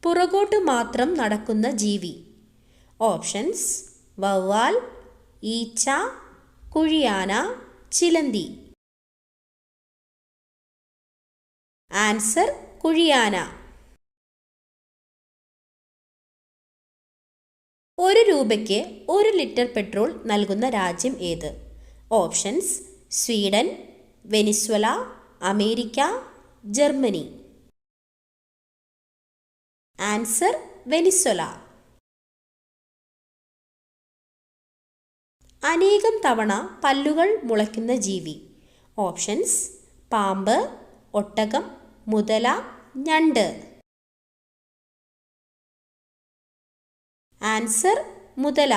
പുറകോട്ട് മാത്രം നടക്കുന്ന ജീവി. ഓപ്ഷൻസ്: വവ്വാൽ, ഈച്ച, കുഴിയാന, ചിലന്തി. ആൻസർ: കുഴിയാന. 1 രൂപയ്ക്ക് 1 ലിറ്റർ പെട്രോൾ നൽകുന്ന രാജ്യം ഏത്? Options: Sweden, Venezuela, America, Germany. Answer: Venezuela. അനേകം തവണ പല്ലുകൾ മുളയ്ക്കുന്ന ജീവി. ഓപ്ഷൻസ്: പാമ്പ്, ഒട്ടകം, മുതല, ഞണ്ട്. ആൻസർ: മുതല.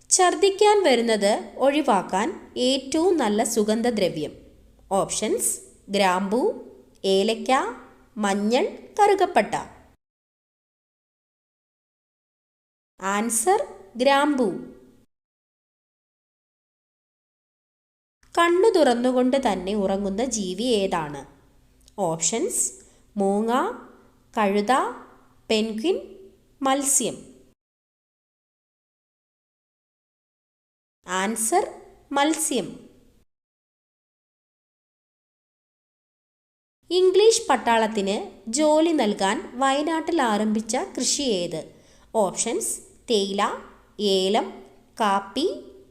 ഛർദ്ദിക്കാൻ വരുന്നത് ഒഴിവാക്കാൻ ഏറ്റവും നല്ല സുഗന്ധദ്രവ്യം. ഓപ്ഷൻസ്: ഗ്രാമ്പൂ, ഏലക്ക, മഞ്ഞൾ, കറുകപ്പട്ട. ആൻസർ: ഗ്രാമ്പൂ. കണ്ണു തുറന്നുകൊണ്ട് തന്നെ ഉറങ്ങുന്ന ജീവി ഏതാണ്? ഓപ്ഷൻസ്: മൂങ്ങ, കഴുത, പെൻഗ്വിൻ, മത്സ്യം. ആൻസർ: മത്സ്യം. ഇംഗ്ലീഷ് പട്ടാളത്തിന് ജോലി നൽകാൻ വയനാട്ടിൽ ആരംഭിച്ച കൃഷി ഏത്? ഓപ്ഷൻസ്: തേയില, ഏലം, കാപ്പി,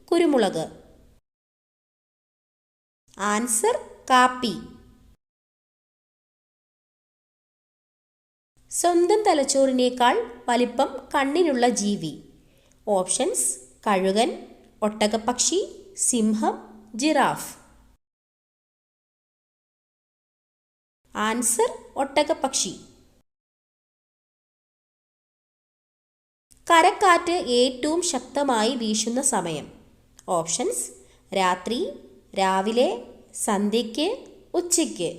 കുരുമുളക്. ആൻസർ: കാപ്പി. സ്വന്തം തലച്ചോറിനേക്കാൾ വലിപ്പം കണ്ണിനുള്ള ജീവി. ഓപ്ഷൻസ്: കഴുകൻ, ഒട്ടകപ്പക്ഷി, സിംഹം, ജിറാഫ്. ആൻസർ: ഒട്ടകപ്പക്ഷി. കരക്കാറ്റ് ഏറ്റവും ശക്തമായി വീശുന്ന സമയം. ഓപ്ഷൻസ്: രാത്രി, രാവിലെ, സന്ധ്യയ്ക്ക്, ഉച്ചയ്ക്ക്.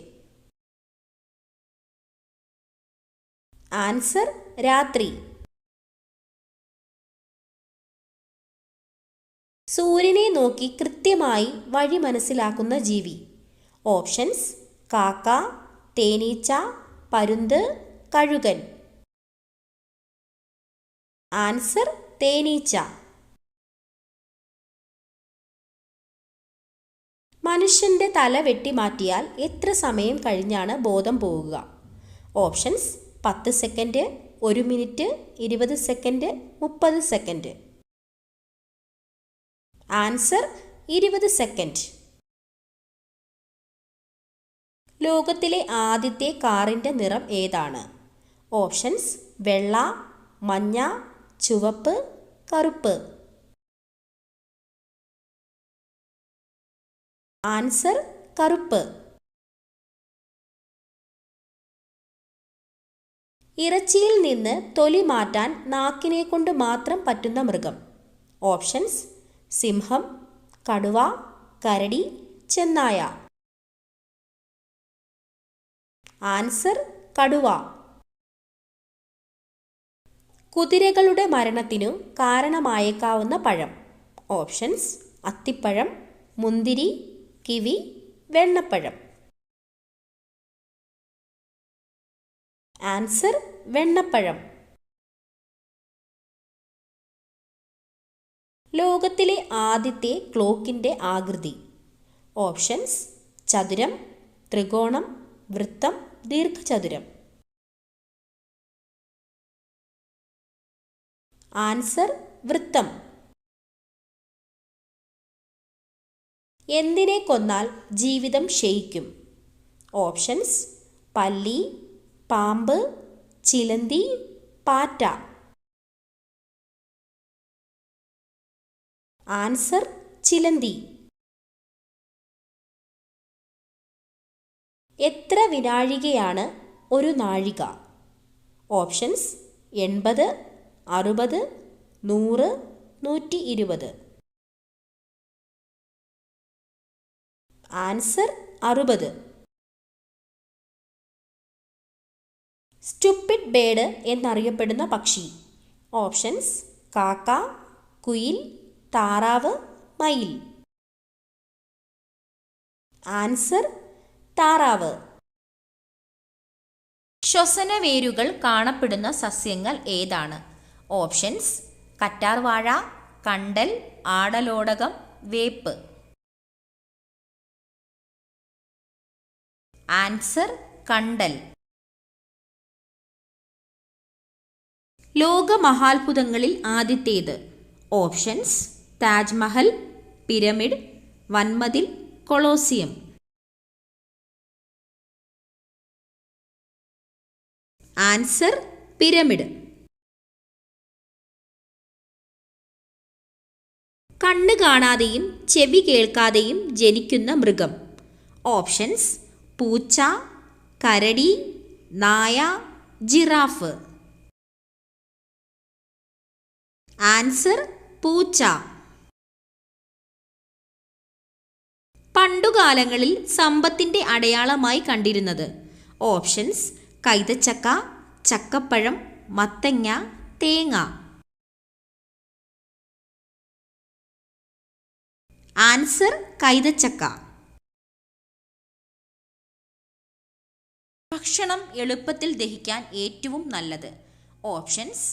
ആൻസർ: രാത്രി. സൂര്യനെ നോക്കി കൃത്യമായി വഴി മനസ്സിലാക്കുന്ന ജീവി. ഓപ്ഷൻസ്: കാക്ക, തേനീച്ച, പരുന്ത്, കഴുകൻ. ആൻസർ: തേനീച്ച. മനുഷ്യന്റെ തല വെട്ടിമാറ്റിയാൽ എത്ര സമയം കഴിഞ്ഞാണ് ബോധം പോവുക? Options: 10 second, 1 minute, 20 second, 30 second. Answer: 20 second. ലോകത്തിലെ ആദ്യത്തെ കാറിന്റെ നിറം ഏതാണ്? ഓപ്ഷൻസ്: വെള്ള, മഞ്ഞ, ചുവപ്പ്, കറുപ്പ്. ആൻസർ: കറുപ്പ്. ഇറച്ചിയിൽ നിന്ന് തൊലി മാറ്റാൻ നാക്കിനെ കൊണ്ട് മാത്രം പറ്റുന്ന മൃഗം. ഓപ്ഷൻസ്: സിംഹം, കടുവ, കരടി, ചെന്നായ. ആൻസർ: കടുവ. കുതിരകളുടെ മരണത്തിനു കാരണമായേക്കാവുന്ന പഴം. ഓപ്ഷൻസ്: അത്തിപ്പഴം, മുന്തിരി, കിവി, വെണ്ണപ്പഴം. ആൻസർ: വെണ്ണപ്പഴം. ലോകത്തിലെ ആദ്യത്തെ ക്ലോക്കിന്റെ ആകൃതി. ഓപ്ഷൻസ്: ചതുരം, ത്രികോണം, വൃത്തം, ദീർഘചതുരം. ആൻസർ: വൃത്തം. എന്തിനെ കൊന്നാൽ ജീവിതം ക്ഷയിക്കും? ഓപ്ഷൻസ്: പല്ലി, പാമ്പ്, ചിലന്തി, പാറ്റ. ആൻസർ: ചിലന്തി. എത്ര വിനാഴികയാണ് ഒരു നാഴിക? ഓപ്ഷൻസ്: 80, 60, 100, 120. ആൻസർ: 60. സ്റ്റുപ്പിഡ് ബേർഡ് എന്നറിയപ്പെടുന്ന പക്ഷി. ഓപ്ഷൻസ്: കാക്ക, കുയിൽ, താറാവ്, മയിൽ. ആൻസർ: താറാവ്. ശ്വസനവേരുകൾ കാണപ്പെടുന്ന സസ്യങ്ങൾ ഏതാണ്? ഓപ്ഷൻസ്: കറ്റാർവാഴ, കണ്ടൽ, ആടലോടകം, വേപ്പ്. ആൻസർ: കണ്ടൽ. ലോകമഹാത്ഭുതങ്ങളിൽ ആദ്യത്തേത്. Options: Taj Mahal, pyramid, വൻമതിൽ, Colosseum. Answer: pyramid. കണ്ണ് കാണാതെയും ചെവി കേൾക്കാതെയും ജനിക്കുന്ന മൃഗം. ഓപ്ഷൻസ്: പൂച്ച, കരടി, നായ, ജിറാഫ്. ആൻസർ: പൂച്ച. പണ്ടുകാലങ്ങളിൽ സമ്പത്തിന്റെ അടയാളമായി കണ്ടിരുന്നത്. ഓപ്ഷൻസ്: കൈതച്ചക്ക, ചക്കപ്പഴം, മത്തങ്ങ, തേങ്ങ. ആൻസർ: കൈതച്ചക്ക. ഭക്ഷണം എളുപ്പത്തിൽ ദഹിക്കാൻ ഏറ്റവും നല്ലത്. ഓപ്ഷൻസ്: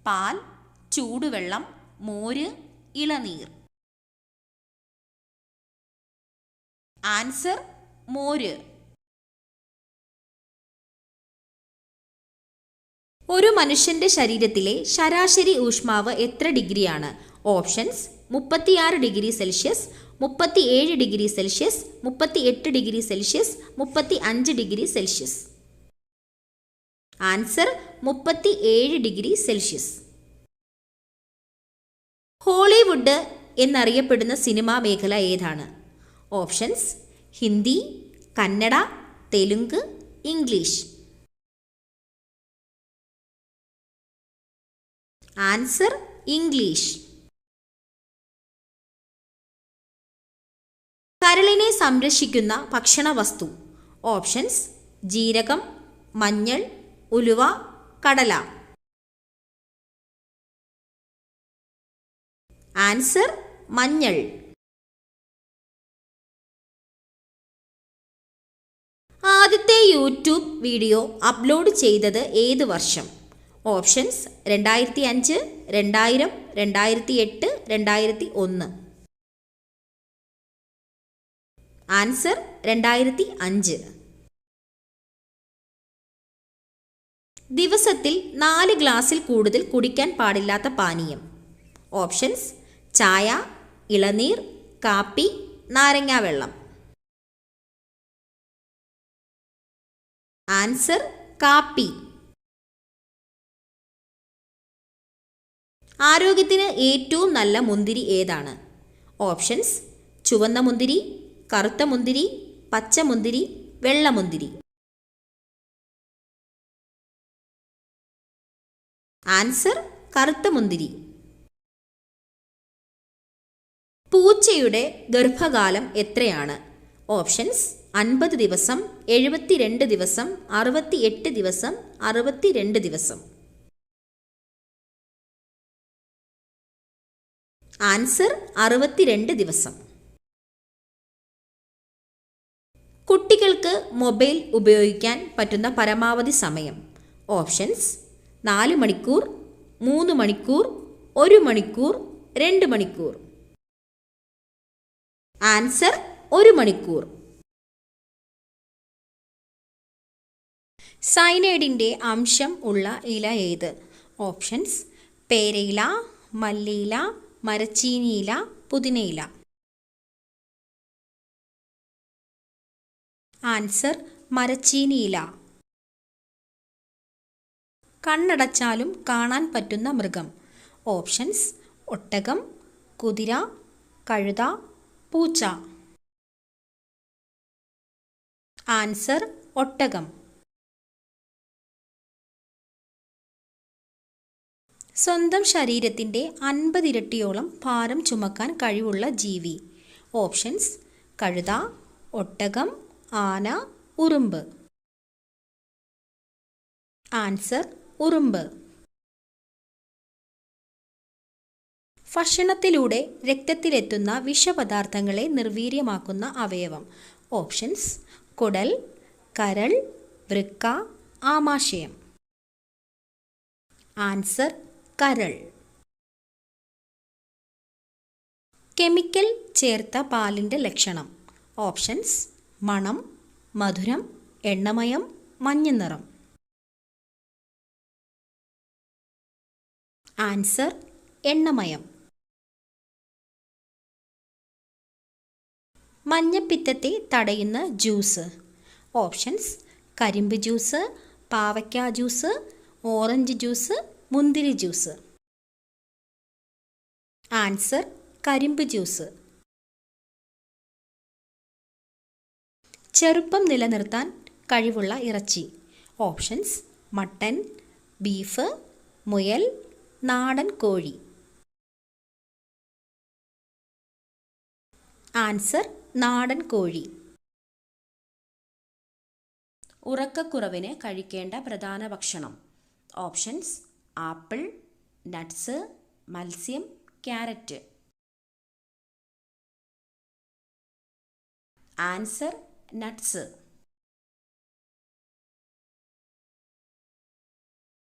പാൽ, ചൂടുവെള്ളം, മോര്, ഇളനീർ. ആൻസർ: മോര്. ഒരു മനുഷ്യന്റെ ശരീരത്തിലെ ശരാശരി ഊഷ്മാവ് എത്ര ഡിഗ്രിയാണ്? Options: 36 degree Celsius, 37 degree Celsius, 38 degree Celsius, 35 degree Celsius. Answer: 37 degree Celsius. Hollywood എന്നറിയപ്പെടുന്ന സിനിമാ മേഖല ഏതാണ്? Options: Hindi, Kannada, Telugu, English. Answer: English. കരളിനെ സംരക്ഷിക്കുന്ന ഭക്ഷണവസ്തു. ഓപ്ഷൻസ്: ജീരകം, മഞ്ഞൾ, ഉലുവ, കടല. ആൻസർ: മഞ്ഞൾ. ആദ്യത്തെ യൂട്യൂബ് വീഡിയോ അപ്ലോഡ് ചെയ്തത് ഏത് വർഷം? ഓപ്ഷൻസ്: 2005, 2000, 2008, 2001. ആൻസർ: 2005. ദിവസത്തിൽ 4 ഗ്ലാസ്സിൽ കൂടുതൽ കുടിക്കാൻ പാടില്ലാത്ത പാനീയം. ഓപ്ഷൻസ്: ചായ, ഇളനീർ, കാപ്പി, നാരങ്ങാവെള്ളം. ആൻസർ: കാപ്പി. ആരോഗ്യത്തിന് ഏറ്റവും നല്ല മുന്തിരി ഏതാണ്? ഓപ്ഷൻസ്: ചുവന്ന മുന്തിരി, കറുത്ത മുന്തിരി, പച്ചമുന്തിരി, വെള്ളമുന്തിരി. ആൻസർ: കറുത്ത മുന്തിരി. പൂച്ചയുടെ ഗർഭകാലം എത്രയാണ്? ഓപ്ഷൻസ്: 50 ദിവസം, 72 ദിവസം, 68 ദിവസം, 62 ദിവസം. ആൻസർ: 62 ദിവസം. കുട്ടികൾക്ക് മൊബൈൽ ഉപയോഗിക്കാൻ പറ്റുന്ന പരമാവധി സമയം. ഓപ്ഷൻസ്: 4 മണിക്കൂർ, 3 മണിക്കൂർ, 1 മണിക്കൂർ, 2 മണിക്കൂർ. ആൻസർ: 1 മണിക്കൂർ. സയനൈഡിൻ്റെ അംശം ഉള്ള ഇല ഏത്? ഓപ്ഷൻസ്: പേരയില, മല്ലിയില, മരച്ചീനിയില, പുതിനയില. ആൻസർ: മരച്ചീനിയില. കണ്ണടച്ചാലും കാണാൻ പറ്റുന്ന മൃഗം. ഓപ്ഷൻസ്: ഒട്ടകം, കുതിര, കഴുത, പൂച്ച. ആൻസർ: ഒട്ടകം. സ്വന്തം ശരീരത്തിൻ്റെ 50 ഇരട്ടിയോളം ഭാരം ചുമക്കാൻ കഴിവുള്ള ജീവി. ഓപ്ഷൻസ്: കഴുത, ഒട്ടകം, ആന, ഉറുമ്പ്. ആൻസർ: ഉറുമ്പ്. ഭക്ഷണത്തിലൂടെ രക്തത്തിലെത്തുന്ന വിഷപദാർത്ഥങ്ങളെ നിർവീര്യമാക്കുന്ന അവയവം. ഓപ്ഷൻസ്: കുടൽ, കരൾ, വൃക്ക, ആമാശയം. ആൻസർ കരൾ. കെമിക്കൽ ചേർത്ത പാലിൻ്റെ ലക്ഷണം. ഓപ്ഷൻസ്: മണം, മധുരം, എണ്ണമയം, മഞ്ഞ നിറം. ആൻസർ എണ്ണമയം. മഞ്ഞപ്പിത്തത്തെ തടയുന്ന ജ്യൂസ്. ഓപ്ഷൻസ്: കരിമ്പ് ജ്യൂസ്, പാവയ്ക്ക ജ്യൂസ്, ഓറഞ്ച് ജ്യൂസ്, മുന്തിരി ജ്യൂസ്. ആൻസർ കരിമ്പ് ജ്യൂസ്. ചെറുപ്പം നിലനിർത്താൻ കഴിവുള്ള ഇറച്ചി. ഓപ്ഷൻസ്: മട്ടൻ, ബീഫ്, മുയൽ, നാടൻ കോഴി. ആൻസർ നാടൻ കോഴി. ഉറക്കക്കുറവിന് കഴിക്കേണ്ട പ്രധാന ഭക്ഷണം. ഓപ്ഷൻസ്: ആപ്പിൾ, നട്ട്സ്, മത്സ്യം, ക്യാരറ്റ്. Answer nuts.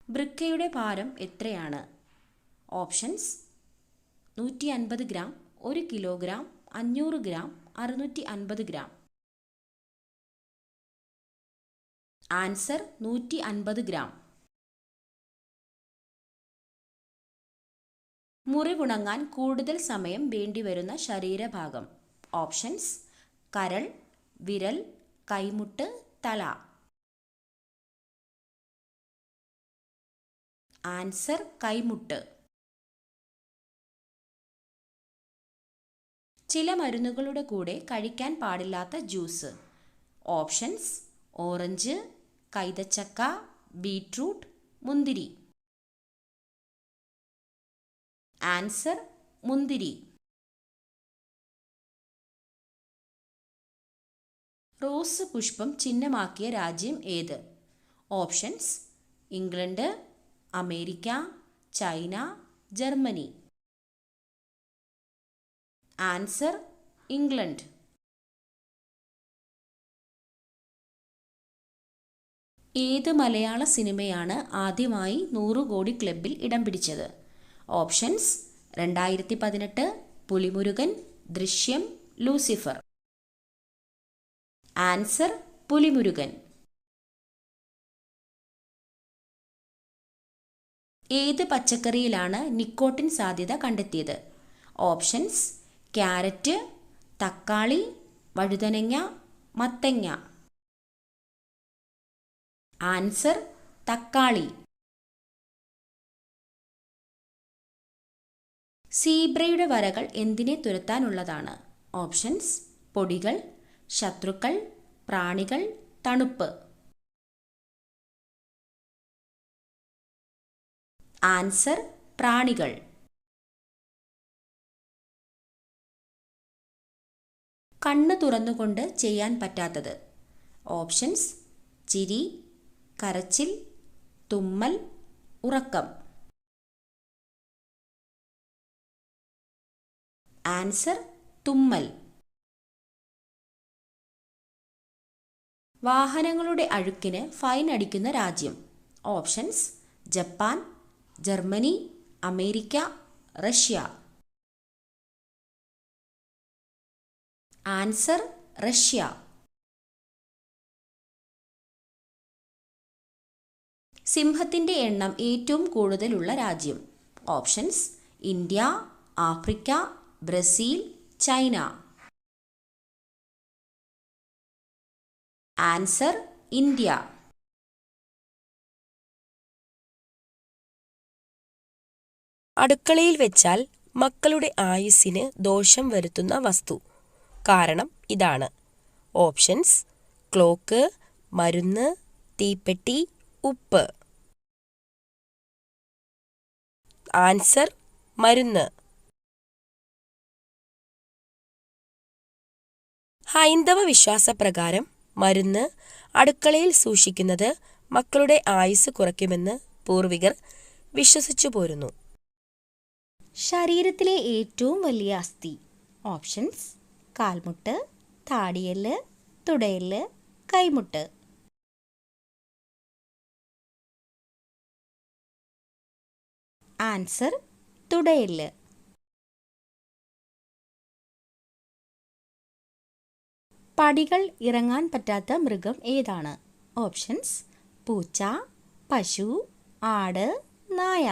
വൃക്കയുടെ ഭാരം എത്രയാണ്? Options: 150 gram, 1 kilogram, 500 gram, 650 gram. Answer 150 gram. മുറിവുണങ്ങാൻ കൂടുതൽ സമയം വേണ്ടിവരുന്ന ശരീരഭാഗം. ഓപ്ഷൻസ്: കരൾ, വിരൽ, കൈമുട്ട്, തല. ആൻസർ കൈമുട്ട്. ചില മരുന്നുകളുടെ കൂടെ കഴിക്കാൻ പാടില്ലാത്ത ജ്യൂസ്. ഓപ്ഷൻസ്: ഓറഞ്ച്, കൈതച്ചക്ക, ബീറ്റ്റൂട്ട്, മുന്തിരി. ആൻസർ മുന്തിരി. റോസ് പുഷ്പം ചിഹ്നമാക്കിയ രാജ്യം ഏത്? Options: England, America, China, Germany. Answer England. ഏത് മലയാള സിനിമയാണ് ആദ്യമായി 100 കോടി ക്ലബിൽ ഇടം പിടിച്ചത്? ഓപ്ഷൻസ്: 2018, പുലിമുരുകൻ, ദൃശ്യം, ലൂസിഫർ. ആൻസർ പുലിമുരുകൻ. ഏത് പച്ചക്കറിയിലാണ് നിക്കോട്ടിൻ സാധ്യത കണ്ടെത്തിയത്? ഓപ്ഷൻസ്: ക്യാരറ്റ്, തക്കാളി, വഴുതനങ്ങ, മത്തങ്ങ. ആൻസർ തക്കാളി. സീബ്രയുടെ വരകൾ എന്തിനെ തുരത്താനുള്ളതാണ്? ഓപ്ഷൻസ്: പൊടികൾ, ശത്രുക്കൾ, പ്രാണികൾ, തണുപ്പ്. ആൻസർ പ്രാണികൾ. കണ്ണ് തുറന്നുകൊണ്ട് ചെയ്യാൻ പറ്റാത്തത്. ഓപ്ഷൻസ്: ചിരി, കരച്ചിൽ, തുമ്മൽ, ഉറക്കം. ആൻസർ തുമ്മൽ. വാഹനങ്ങളുടെ അഴുക്കിന് ഫൈൻ അടിക്കുന്ന രാജ്യം. Options: Japan, Germany, America, Russia. Answer Russia. സിംഹത്തിൻ്റെ എണ്ണം ഏറ്റവും കൂടുതലുള്ള രാജ്യം. Options: India, Africa, Brazil, China. Answer India. അടുക്കളയിൽ വെച്ചാൽ മക്കളുടെ ആയുസ്സിന് ദോഷം വരുത്തുന്ന വസ്തു. കാരണം ഇതാണ്. ഓപ്ഷൻസ്: ക്ലോക്ക്, മരുന്ന്, തീപ്പെട്ടി, ഉപ്പ്. ആൻസർ മരുന്ന്. ഹൈന്ദവ വിശ്വാസപ്രകാരം മരുന്ന് അടുക്കളയിൽ സൂക്ഷിക്കുന്നത് മക്കളുടെ ആയുസ് കുറയ്ക്കുമെന്ന് പൂർവികർ വിശ്വസിച്ചു പോരുന്നു. ശരീരത്തിലെ ഏറ്റവും വലിയ അസ്ഥി. ഓപ്ഷൻസ്: കാൽമുട്ട്, താടിയെല്ല്, തുടയെല്ല്, കൈമുട്ട്. ആൻസർ തുടയെല്ല്. പടികൾ ഇറങ്ങാൻ പറ്റാത്ത മൃഗം ഏതാണ്? ഓപ്ഷൻസ്: പൂച്ച, പശു, ആട്, നായ.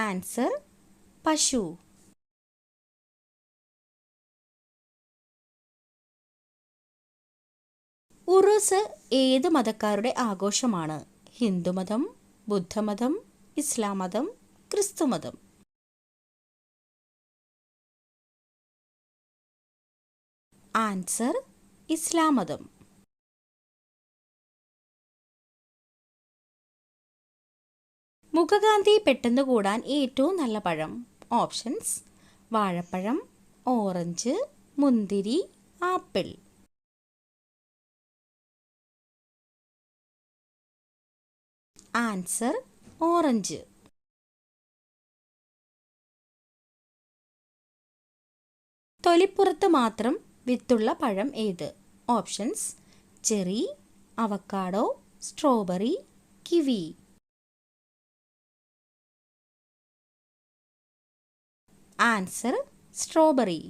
ആൻസർ പശു. ഉറൂസ് ഏത് മതക്കാരുടെ ആഘോഷമാണ്? ഹിന്ദുമതം, ബുദ്ധമതം, ഇസ്ലാം മതം, ക്രിസ്തുമതം. ആൻസർ ഇസ്ലാം മതം. മുഖകാന്തി പെട്ടെന്ന് കൂടാൻ ഏറ്റവും നല്ല പഴം. ഓപ്ഷൻസ്: വാഴപ്പഴം, ഓറഞ്ച്, മുന്തിരി, ആപ്പിൾ. Answer orange. തൊലിപ്പുറത്ത് മാത്രം വിത്തുള്ള പഴം ഏത്? Options: cherry, avocado, strawberry, kiwi. Answer strawberry.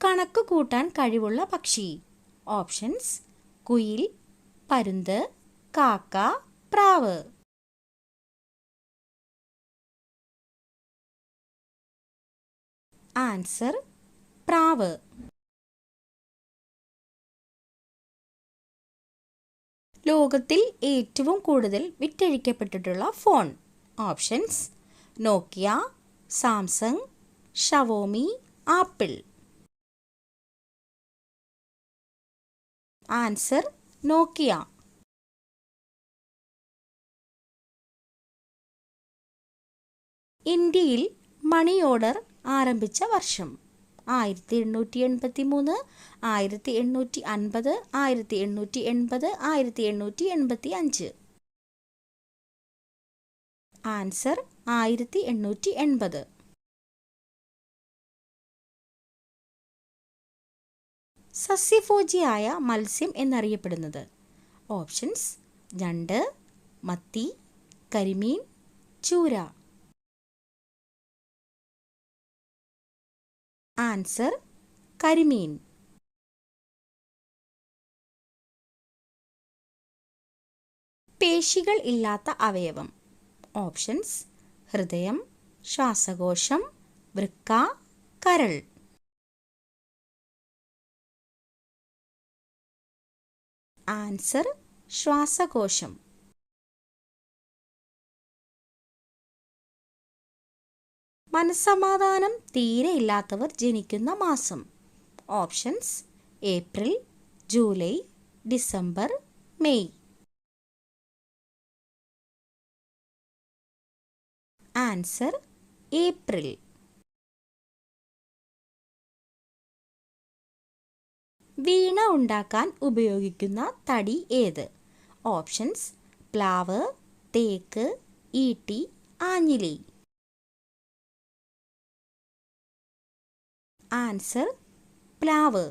കണക്ക് കൂട്ടാൻ കഴിവുള്ള പക്ഷി. ഓപ്ഷൻസ്: കുയിൽ, പരുന്ത്, കാക്ക, പ്രാവ്. ആൻസർ പ്രാവ്. ലോകത്തിൽ ഏറ്റവും കൂടുതൽ വിറ്റഴിക്കപ്പെട്ടിട്ടുള്ള ഫോൺ. ഓപ്ഷൻസ്: നോക്കിയ, സാംസങ്, ഷവോമി, ആപ്പിൾ. ആൻസർ നോക്കിയ. ഇന്ത്യയിൽ മണി ഓർഡർ ആരംഭിച്ച വർഷം. 1883, 1850, 1880, 1885. ആൻസർ 1880. സസ്യഭോജിയായ മത്സ്യം എന്നറിയപ്പെടുന്നത്. ഓപ്ഷൻസ്: ഞണ്ട്, മത്തി, കരിമീൻ, ചൂര. ആൻസർ കരിമീൻ. പേശികൾ ഇല്ലാത്ത അവയവം. ഓപ്ഷൻസ്: ഹൃദയം, ശ്വാസകോശം, വൃക്ക, കരൾ. ആൻസർ ശ്വാസകോശം. മനസ്സമാധാനം തീരെ ഇല്ലാത്തവർ ജനിക്കുന്ന മാസം. Options: April, July, December, May. Answer April. Veena ഉണ്ടാക്കാൻ ഉപയോഗിക്കുന്ന തടി ഏത്? ഓപ്ഷൻസ്: പ്ലാവ്, തേക്ക്, ഈട്ടി, ആഞ്ഞിലി. ആൻസർ പ്ലാവ്.